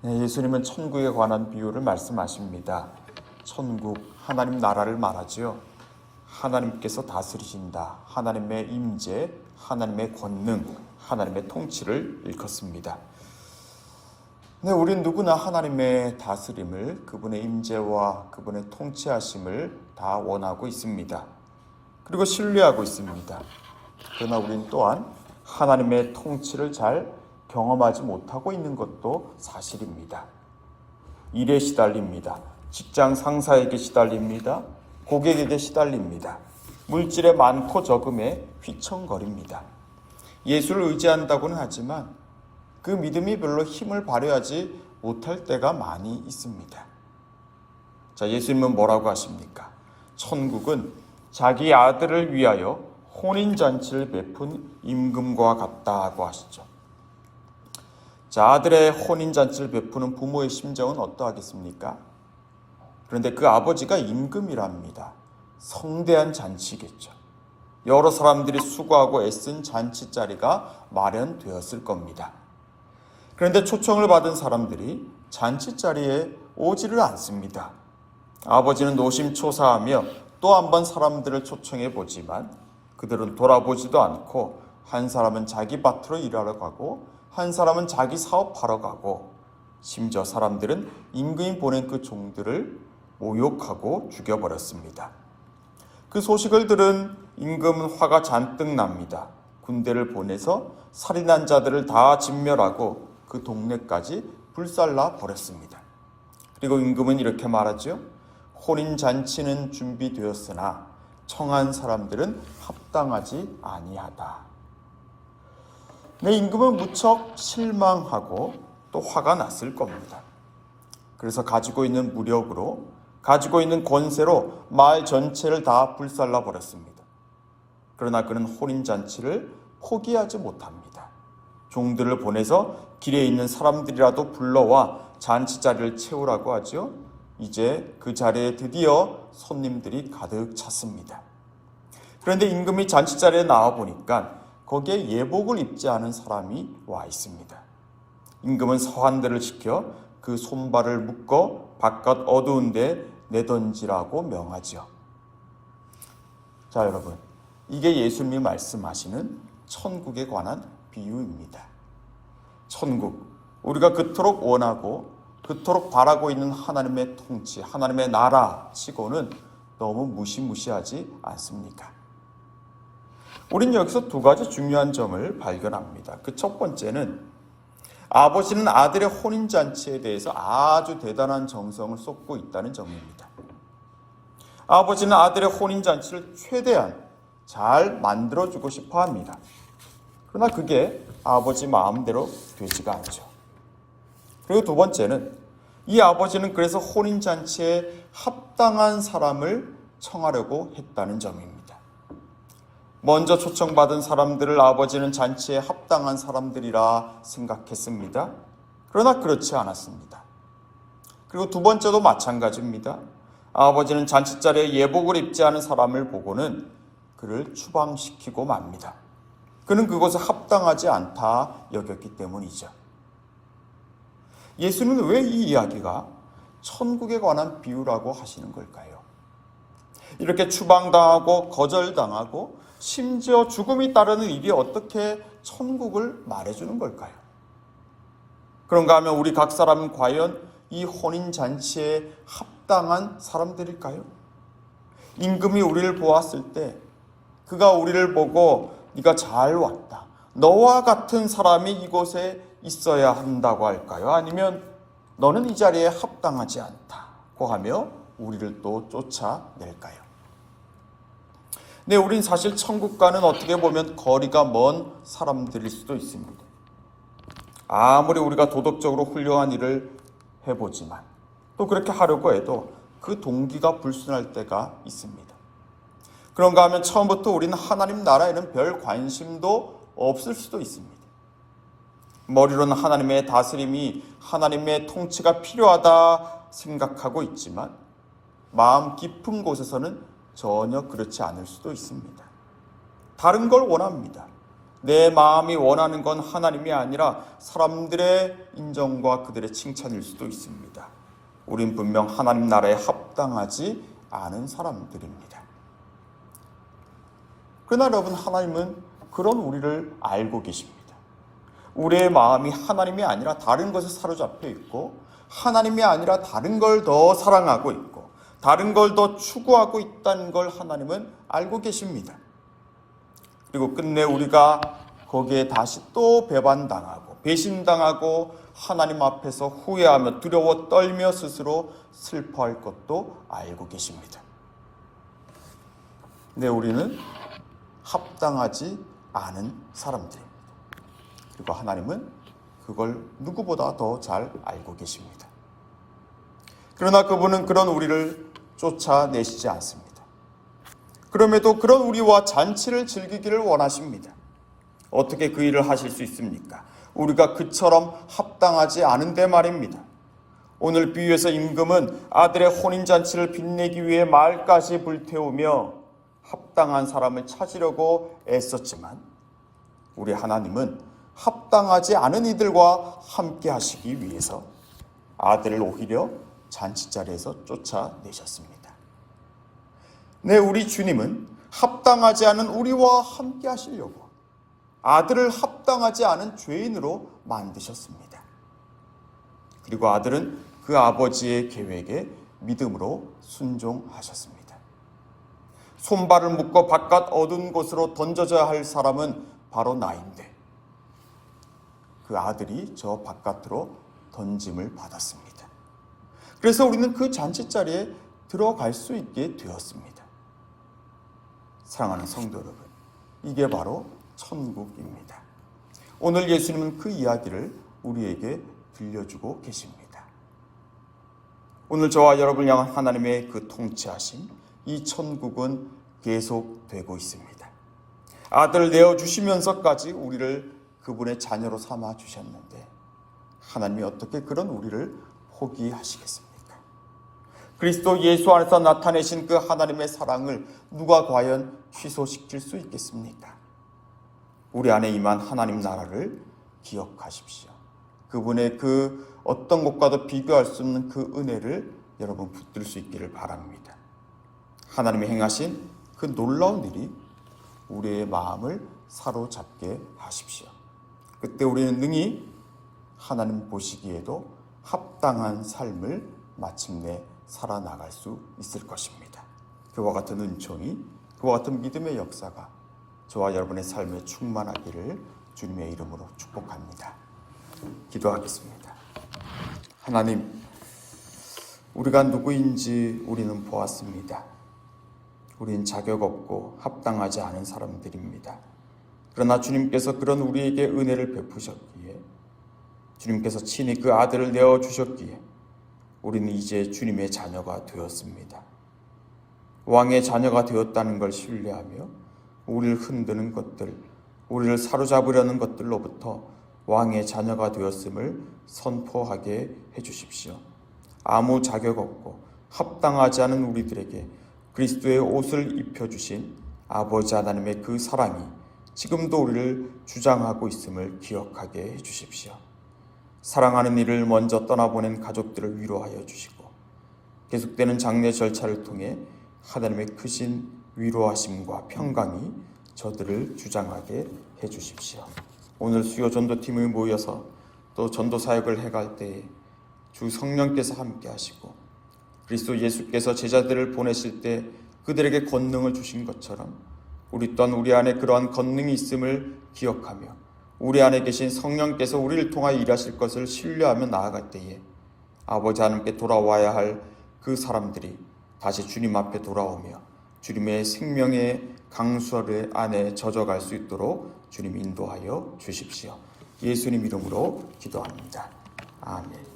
네, 예수님은 천국에 관한 비유를 말씀하십니다. 천국, 하나님 나라를 말하지요. 하나님께서 다스리신다. 하나님의 임재, 하나님의 권능, 하나님의 통치를 일컫습니다. 네, 우린 누구나 하나님의 다스림을, 그분의 임재와 그분의 통치하심을 다 원하고 있습니다. 그리고 신뢰하고 있습니다. 그러나 우린 또한 하나님의 통치를 잘 경험하지 못하고 있는 것도 사실입니다. 일에 시달립니다. 직장 상사에게 시달립니다. 고객에게 시달립니다. 물질의 많고 적음에 휘청거립니다. 예수를 의지한다고는 하지만 그 믿음이 별로 힘을 발휘하지 못할 때가 많이 있습니다. 자, 예수님은 뭐라고 하십니까? 천국은 자기 아들을 위하여 혼인잔치를 베푼 임금과 같다고 하시죠. 자, 아들의 혼인잔치를 베푸는 부모의 심정은 어떠하겠습니까? 그런데 그 아버지가 임금이랍니다. 성대한 잔치겠죠. 여러 사람들이 수고하고 애쓴 잔치 자리가 마련되었을 겁니다. 그런데 초청을 받은 사람들이 잔치 자리에 오지를 않습니다. 아버지는 노심초사하며 또 한 번 사람들을 초청해 보지만 그들은 돌아보지도 않고 한 사람은 자기 밭으로 일하러 가고 한 사람은 자기 사업하러 가고 심지어 사람들은 임금이 보낸 그 종들을 모욕하고 죽여버렸습니다. 그 소식을 들은 임금은 화가 잔뜩 납니다. 군대를 보내서 살인한 자들을 다 진멸하고 그 동네까지 불살라 버렸습니다. 그리고 임금은 이렇게 말하죠. 혼인잔치는 준비되었으나 청한 사람들은 합당하지 아니하다. 네, 임금은 무척 실망하고 또 화가 났을 겁니다. 그래서 가지고 있는 무력으로, 가지고 있는 권세로 마을 전체를 다 불살라 버렸습니다. 그러나 그는 혼인잔치를 포기하지 못합니다. 종들을 보내서 길에 있는 사람들이라도 불러와 잔치 자리를 채우라고 하죠. 이제 그 자리에 드디어 손님들이 가득 찼습니다. 그런데 임금이 잔치 자리에 나와 보니까 거기에 예복을 입지 않은 사람이 와 있습니다. 임금은 서한들을 시켜 그 손발을 묶어 바깥 어두운 데 내던지라고 명하죠. 자, 여러분, 이게 예수님이 말씀하시는 천국에 관한 비유입니다. 천국, 우리가 그토록 원하고 그토록 바라고 있는 하나님의 통치, 하나님의 나라 치고는 너무 무시무시하지 않습니까? 우린 여기서 두 가지 중요한 점을 발견합니다. 그 첫 번째는 아버지는 아들의 혼인잔치에 대해서 아주 대단한 정성을 쏟고 있다는 점입니다. 아버지는 아들의 혼인잔치를 최대한 잘 만들어주고 싶어 합니다. 그러나 그게 아버지 마음대로 되지가 않죠. 그리고 두 번째는 이 아버지는 그래서 혼인잔치에 합당한 사람을 청하려고 했다는 점입니다. 먼저 초청받은 사람들을 아버지는 잔치에 합당한 사람들이라 생각했습니다. 그러나 그렇지 않았습니다. 그리고 두 번째도 마찬가지입니다. 아버지는 잔치 자리에 예복을 입지 않은 사람을 보고는 그를 추방시키고 맙니다. 그는 그것에 합당하지 않다 여겼기 때문이죠. 예수님은 왜 이 이야기가 천국에 관한 비유라고 하시는 걸까요? 이렇게 추방당하고 거절당하고 심지어 죽음이 따르는 일이 어떻게 천국을 말해주는 걸까요? 그런가 하면 우리 각 사람은 과연 이 혼인잔치에 합당한 사람들일까요? 임금이 우리를 보았을 때 그가 우리를 보고 네가 잘 왔다, 너와 같은 사람이 이곳에 있어야 한다고 할까요? 아니면 너는 이 자리에 합당하지 않다고 하며 우리를 또 쫓아낼까요? 네, 우린 사실 천국과는 어떻게 보면 거리가 먼 사람들일 수도 있습니다. 아무리 우리가 도덕적으로 훌륭한 일을 해보지만 또 그렇게 하려고 해도 그 동기가 불순할 때가 있습니다. 그런가 하면 처음부터 우리는 하나님 나라에는 별 관심도 없을 수도 있습니다. 머리로는 하나님의 다스림이, 하나님의 통치가 필요하다 생각하고 있지만 마음 깊은 곳에서는 전혀 그렇지 않을 수도 있습니다. 다른 걸 원합니다. 내 마음이 원하는 건 하나님이 아니라 사람들의 인정과 그들의 칭찬일 수도 있습니다. 우린 분명 하나님 나라에 합당하지 않은 사람들입니다. 그러나 여러분, 하나님은 그런 우리를 알고 계십니다. 우리의 마음이 하나님이 아니라 다른 것에 사로잡혀 있고, 하나님이 아니라 다른 걸 더 사랑하고 있고, 다른 걸 더 추구하고 있다는 걸 하나님은 알고 계십니다. 그리고 끝내 우리가 거기에 다시 또 배반당하고 배신당하고 하나님 앞에서 후회하며 두려워 떨며 스스로 슬퍼할 것도 알고 계십니다. 근데 우리는 합당하지 않은 사람들입니다. 그리고 하나님은 그걸 누구보다 더 잘 알고 계십니다. 그러나 그분은 그런 우리를 쫓아내시지 않습니다. 그럼에도 그런 우리와 잔치를 즐기기를 원하십니다. 어떻게 그 일을 하실 수 있습니까? 우리가 그처럼 합당하지 않은데 말입니다. 오늘 비유에서 임금은 아들의 혼인잔치를 빛내기 위해 마을까지 불태우며 합당한 사람을 찾으려고 애썼지만, 우리 하나님은 합당하지 않은 이들과 함께 하시기 위해서 아들을 오히려 잔치자리에서 쫓아내셨습니다. 네, 우리 주님은 합당하지 않은 우리와 함께 하시려고 아들을 합당하지 않은 죄인으로 만드셨습니다. 그리고 아들은 그 아버지의 계획에 믿음으로 순종하셨습니다. 손발을 묶어 바깥 어두운 곳으로 던져져야 할 사람은 바로 나인데, 그 아들이 저 바깥으로 던짐을 받았습니다. 그래서 우리는 그 잔치자리에 들어갈 수 있게 되었습니다. 사랑하는 성도 여러분, 이게 바로 천국입니다. 오늘 예수님은 그 이야기를 우리에게 들려주고 계십니다. 오늘 저와 여러분을 향한 하나님의 그 통치하심, 이 천국은 계속되고 있습니다. 아들을 내어주시면서까지 우리를 그분의 자녀로 삼아 주셨는데, 하나님이 어떻게 그런 우리를 포기하시겠습니까? 그리스도 예수 안에서 나타내신 그 하나님의 사랑을 누가 과연 취소시킬 수 있겠습니까? 우리 안에 임한 하나님 나라를 기억하십시오. 그분의 그 어떤 것과도 비교할 수 없는 그 은혜를 여러분 붙들 수 있기를 바랍니다. 하나님이 행하신 그 놀라운 일이 우리의 마음을 사로잡게 하십시오. 그때 우리는 능히 하나님 보시기에도 합당한 삶을 마침내 살아나갈 수 있을 것입니다. 그와 같은 은총이, 그와 같은 믿음의 역사가 저와 여러분의 삶에 충만하기를 주님의 이름으로 축복합니다. 기도하겠습니다. 하나님, 우리가 누구인지 우리는 보았습니다. 우린 자격 없고 합당하지 않은 사람들입니다. 그러나 주님께서 그런 우리에게 은혜를 베푸셨기에, 주님께서 친히 그 아들을 내어주셨기에 우리는 이제 주님의 자녀가 되었습니다. 왕의 자녀가 되었다는 걸 신뢰하며 우리를 흔드는 것들, 우리를 사로잡으려는 것들로부터 왕의 자녀가 되었음을 선포하게 해주십시오. 아무 자격 없고 합당하지 않은 우리들에게 그리스도의 옷을 입혀주신 아버지 하나님의 그 사랑이 지금도 우리를 주장하고 있음을 기억하게 해주십시오. 사랑하는 이를 먼저 떠나보낸 가족들을 위로하여 주시고, 계속되는 장례 절차를 통해 하나님의 크신 위로하심과 평강이 저들을 주장하게 해주십시오. 오늘 수요 전도팀이 모여서 또 전도 사역을 해갈 때에 주 성령께서 함께 하시고, 그리스도 예수께서 제자들을 보내실 때 그들에게 권능을 주신 것처럼 우리 또한 우리 안에 그러한 권능이 있음을 기억하며 우리 안에 계신 성령께서 우리를 통하여 일하실 것을 신뢰하며 나아갈 때에 아버지 하나님께 돌아와야 할 그 사람들이 다시 주님 앞에 돌아오며 주님의 생명의 강수 안에 젖어갈 수 있도록 주님 인도하여 주십시오. 예수님 이름으로 기도합니다. 아멘.